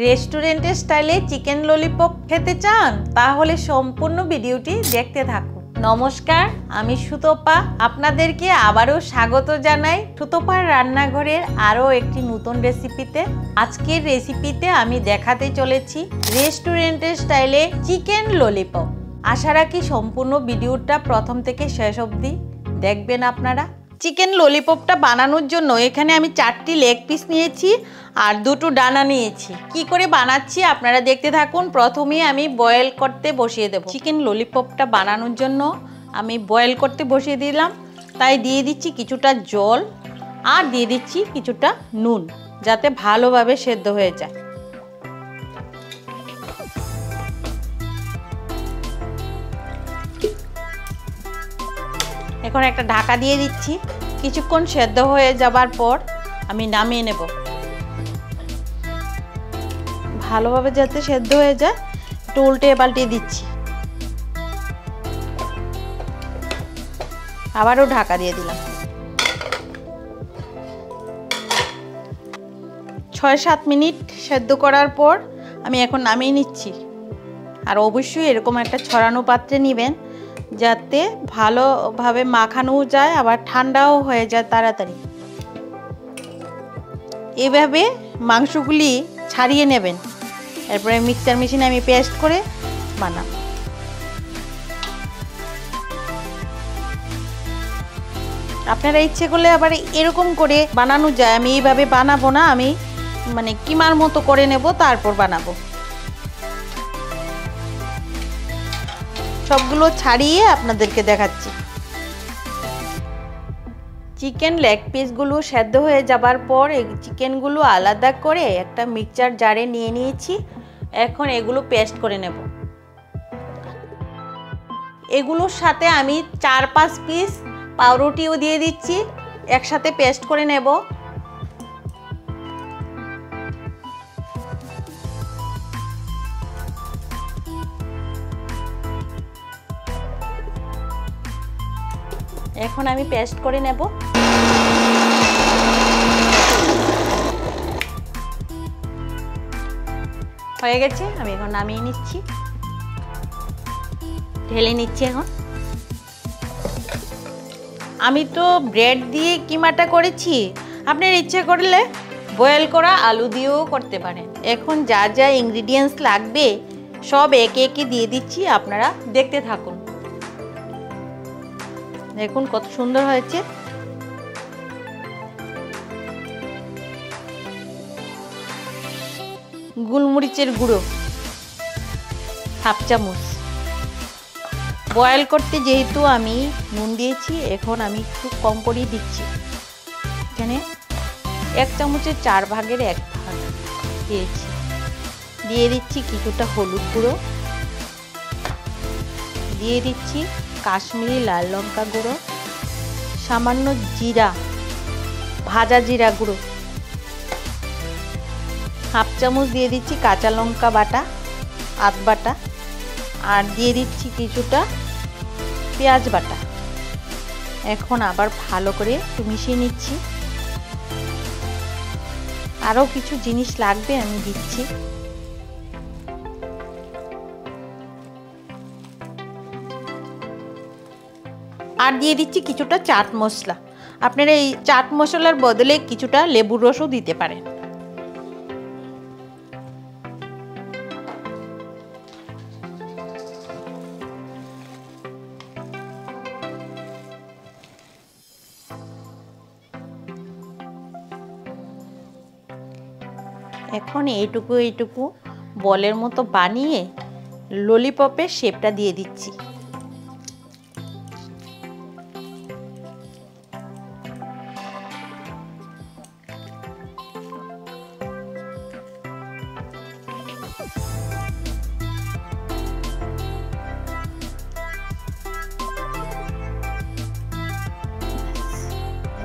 রেস্টুরেন্টের স্টাইলে chicken lollipop খেতে চান তাহলে সম্পূর্ণ ভিডিওটি দেখতে থাকুন। নমস্কার, আমি সুতপা। আপনাদেরকে আবারও স্বাগত জানাই সুতপার রান্নাঘরের আরও একটি নতুন রেসিপিতে। আজকের রেসিপিতে আমি দেখাতে চলেছি রেস্টুরেন্টের স্টাইলে চিকেন ললিপপ। আশা রাখি সম্পূর্ণ ভিডিওটা প্রথম থেকে শেষ অবধি দেখবেন আপনারা। চিকেন ললিপপটা বানানোর জন্য এখানে আমি 4টি লেগ পিস নিয়েছি আর 2টো ডানা নিয়েছি। কি করে বানাচ্ছি আপনারা দেখতে থাকুন। প্রথমে আমি বয়েল করতে বসিয়ে দেব। চিকেন ললিপপটা বানানোর জন্য আমি বয়েল করতে বসিয়ে দিলাম, তাই দিয়ে দিচ্ছি কিছুটা জল আর দিয়ে দিচ্ছি কিছুটা নুন, যাতে ভালোভাবে সেদ্ধ হয়ে যায়। এখন একটা ঢাকা দিয়ে দিচ্ছি। কিছুক্ষণ সেদ্ধ হয়ে যাবার পর আমি নামিয়ে নেব। ভালোভাবে যাতে সেদ্ধ হয়ে যায় একটু উল্টে পাল্টে দিচ্ছি। আবারও ঢাকা দিয়ে দিলাম। 6-7 মিনিট সেদ্ধ করার পর আমি এখন নামিয়ে নিচ্ছি। আর অবশ্যই এরকম একটা ছড়ানো পাত্রে নেবেন, যাতে ভালোভাবে মাখানোও যায় আবার ঠান্ডাও হয়ে যায় তাড়াতাড়ি। এভাবে মাংসগুলি ছাড়িয়ে নেবেন, এরপরে মিক্সার মেশিনে আমি পেস্ট করে বানাবো। আপনারা ইচ্ছে করলে আবার এরকম করে বানানো যায়। আমি এইভাবে বানাবো না, আমি কিমার মতো করে নেব, তারপর বানাবো। সবগুলো ছাড়িয়ে আপনাদেরকে দেখাচ্ছি। চিকেন লেগ পিসগুলো সেদ্ধ হয়ে যাবার পর এই চিকেনগুলো আলাদা করে একটা মিক্সচার জারে নিয়ে নিয়েছি। এখন এগুলো পেস্ট করে নেব। এগুলোর সাথে আমি 4-5 পিস পাউরুটিও দিয়ে দিচ্ছি, একসাথে পেস্ট করে নেব। এখন আমি পেস্ট করে নেব। হয়ে গেছে, আমি এখন নামিয়ে নিচ্ছি, ঢেলে নিচ্ছি। এখন আমি তো ব্রেড দিয়ে কিমাটা করেছি, আপনার ইচ্ছে করলে বয়েল করা আলু দিয়েও করতে পারেন। এখন যা যা ইনগ্রিডিয়েন্টস লাগবে সব একে একে দিয়ে দিচ্ছি, আপনারা দেখতে থাকুন। দেখুন কত সুন্দর হয়েছে। গোলমরিচের গুঁড়ো হাফ চামচ। বয়েল করতে যেহেতু আমি নুন দিয়েছি, এখন আমি একটু কম করে দিচ্ছি। এখানে 1 চামচের 4 ভাগের 1 ভাগ দিয়েছি। দিয়ে দিচ্ছি কিছুটা হলুদ গুঁড়ো, দিয়ে দিচ্ছি কাশ্মীরি লাল লঙ্কা গুঁড়ো, সামান্য জিরা, ভাজা জিরা গুঁড়ো, হাফ চামচ দিয়ে দিচ্ছি কাঁচা লঙ্কা বাটা, আদা বাটা, আর দিয়ে দিচ্ছি কিছুটা পেঁয়াজ বাটা। এখন আবার ভালো করে একটু মিশিয়ে নিচ্ছি। আরও কিছু জিনিস লাগবে, আমি দিচ্ছি। আর দিয়ে দিচ্ছি কিছুটা চাট মশলা। আপনারা এই চাট মশলার বদলে কিছুটা লেবুর রসও দিতে পারেন। এখন এইটুকু বলের মতো বানিয়ে ললিপপের শেপটা দিয়ে দিচ্ছি।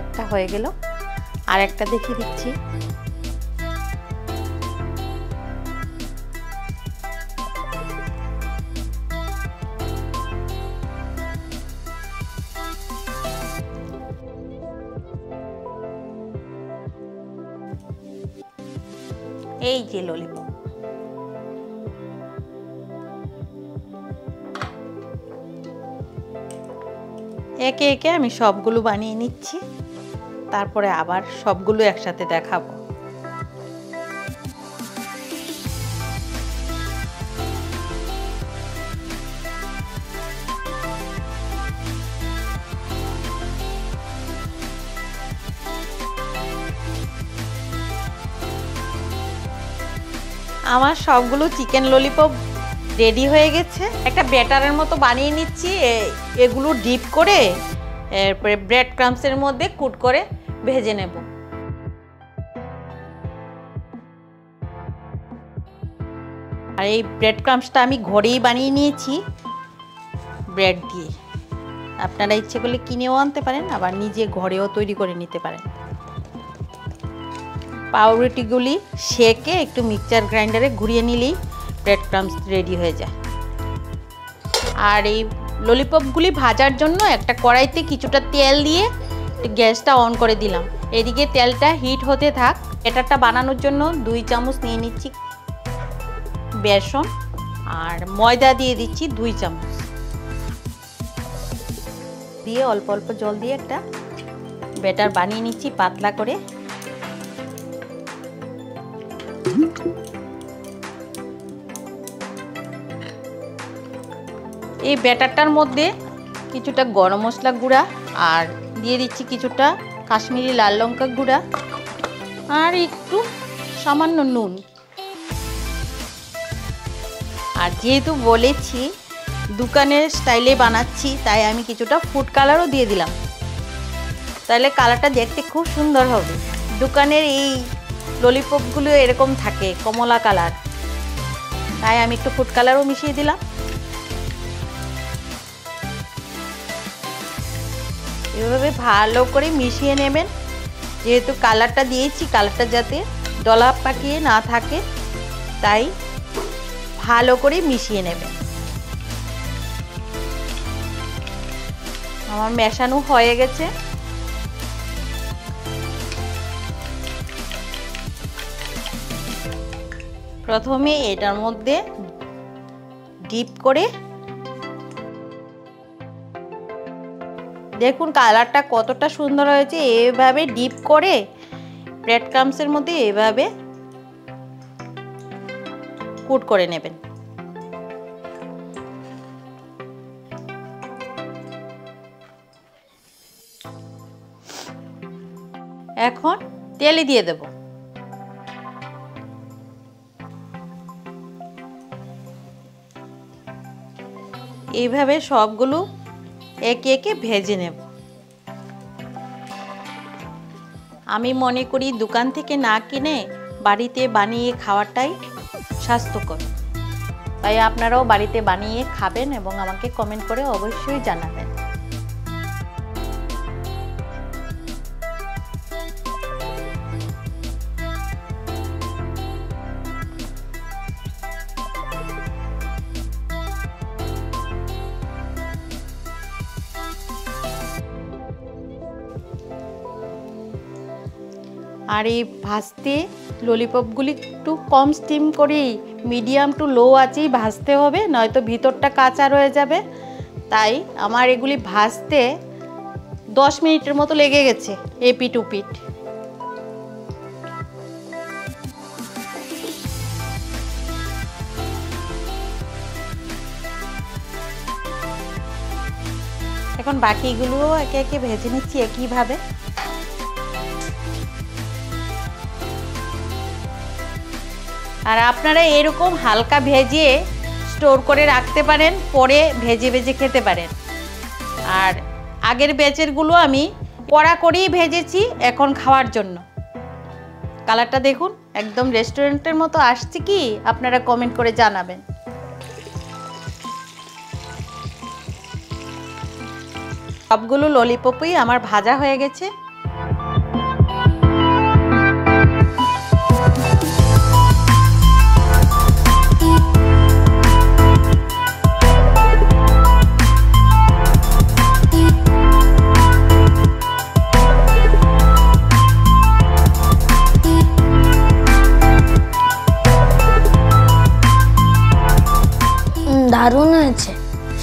একটা হয়ে গেল, আর একটা দেখিয়ে দিচ্ছি। এই যে ললিপপ। একে একে আমি সবগুলো বানিয়ে নিচ্ছি, তারপরে আবার সবগুলো একসাথে দেখাবো। আমার সবগুলো চিকেন ললিপপ রেডি হয়ে গেছে। একটা ব্যাটারের মতো বানিয়ে নিচ্ছি, এগুলো ডিপ করে এরপরে ব্রেড ক্রাম্বসের মধ্যে কুট করে ভেজে নেব। আর এই ব্রেড ক্রাম্বসটা আমি ঘরেই বানিয়ে নিয়েছি ব্রেড দিয়ে। আপনারা ইচ্ছে করলে কিনেও আনতে পারেন, আবার নিজে ঘরেও তৈরি করে নিতে পারেন। পাউরুটিগুলি সেকে একটু মিক্সচার গ্রাইন্ডারে ঘুরিয়ে নিলেই ব্রেড ক্রাম্বস রেডি হয়ে যায়। আর এই ললিপপগুলি ভাজার জন্য একটা কড়াইতে কিছুটা তেল দিয়ে গ্যাসটা অন করে দিলাম। এদিকে তেলটা হিট হতে থাক। ব্যাটারটা বানানোর জন্য 2 চামচ নিয়ে নিচ্ছি বেসন, আর ময়দা দিয়ে দিচ্ছি 2 চামচ। দিয়ে অল্প অল্প জল দিয়ে একটা ব্যাটার বানিয়ে নিচ্ছি পাতলা করে। এই ব্যাটারটার মধ্যে কিছুটা গরম মশলা গুঁড়া আর দিয়ে দিচ্ছি কিছুটা কাশ্মীরি লাল লঙ্কা গুঁড়া আর একটু সামান্য নুন। আর যেহেতু বলেছি দোকানের স্টাইলে বানাচ্ছি, তাই আমি কিছুটা ফুড কালারও দিয়ে দিলাম, তাহলে কালারটা দেখতে খুব সুন্দর হবে। দোকানের এই ললিপপগুলো এরকম থাকে কমলা কালার, তাই আমি একটু ফুড কালারও মিশিয়ে দিলাম। এভাবে ভালো করে মিশিয়ে নেবেন। যেহেতু কালারটা দিয়েছি, কালারটা যাতে দলা পাকিয়ে না থাকে, তাই ভালো করে মিশিয়ে নেবেন। আমার মেশানো হয়ে গেছে। প্রথমে এটার মধ্যে ডিপ করে দেখুন কালারটা কতটা সুন্দর হয়েছে। এভাবে ডিপ করে ব্রেড ক্রাম্বসের মধ্যে এভাবে কুট করে নেবেন। এখন তেলে দিয়ে দেব। এইভাবে সবগুলো একে একে ভেজে নেব। আমি মনে করি দোকান থেকে না কিনে বাড়িতে বানিয়ে খাওয়াটাই স্বাস্থ্যকর, তাই আপনারাও বাড়িতে বানিয়ে খাবেন এবং আমাকে কমেন্ট করে অবশ্যই জানাবেন। আর এই ভাজতে ললিপপগুলি একটু কম স্টিম করেই মিডিয়াম টু লো আঁচেই ভাজতে হবে, নয়তো ভিতরটা কাঁচা রয়ে যাবে। তাই আমার এগুলি ভাজতে 10 মিনিটের মতো লেগে গেছে এপিট ওপিট। এখন বাকিগুলোও একে একে ভেজে নিচ্ছি একইভাবে। আর আপনারা এরকম হালকা ভেজে স্টোর করে রাখতে পারেন, পরে ভেজে ভেজে খেতে পারেন। আর আগের ব্যাচেরগুলো আমি কড়া করেই ভেজেছি এখন খাওয়ার জন্য। কালারটা দেখুন একদম রেস্টুরেন্টের মতো আসছে কি, আপনারা কমেন্ট করে জানাবেন। সবগুলো ললিপপই আমার ভাজা হয়ে গেছে। দারুণ হয়েছে,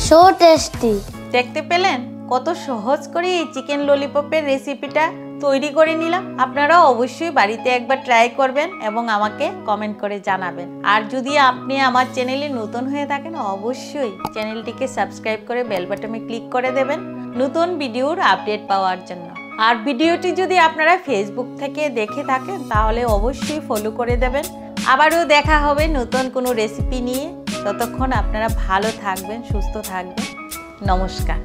সো টেস্টি। দেখতে পেলেন কত সহজ করে এই চিকেন ললিপপের রেসিপিটা তৈরি করে নিলাম। আপনারাও অবশ্যই বাড়িতে একবার ট্রাই করবেন এবং আমাকে কমেন্ট করে জানাবেন। আর যদি আপনি আমার চ্যানেলে নতুন হয়ে থাকেন অবশ্যই চ্যানেলটিকে সাবস্ক্রাইব করে বেল বাটনে ক্লিক করে দেবেন নতুন ভিডিওর আপডেট পাওয়ার জন্য। আর ভিডিওটি যদি আপনারা ফেসবুক থেকে দেখে থাকেন তাহলে অবশ্যই ফলো করে দেবেন। আবারও দেখা হবে নতুন কোনো রেসিপি নিয়ে। ততক্ষণ আপনারা ভালো থাকবেন, সুস্থ থাকবেন। নমস্কার।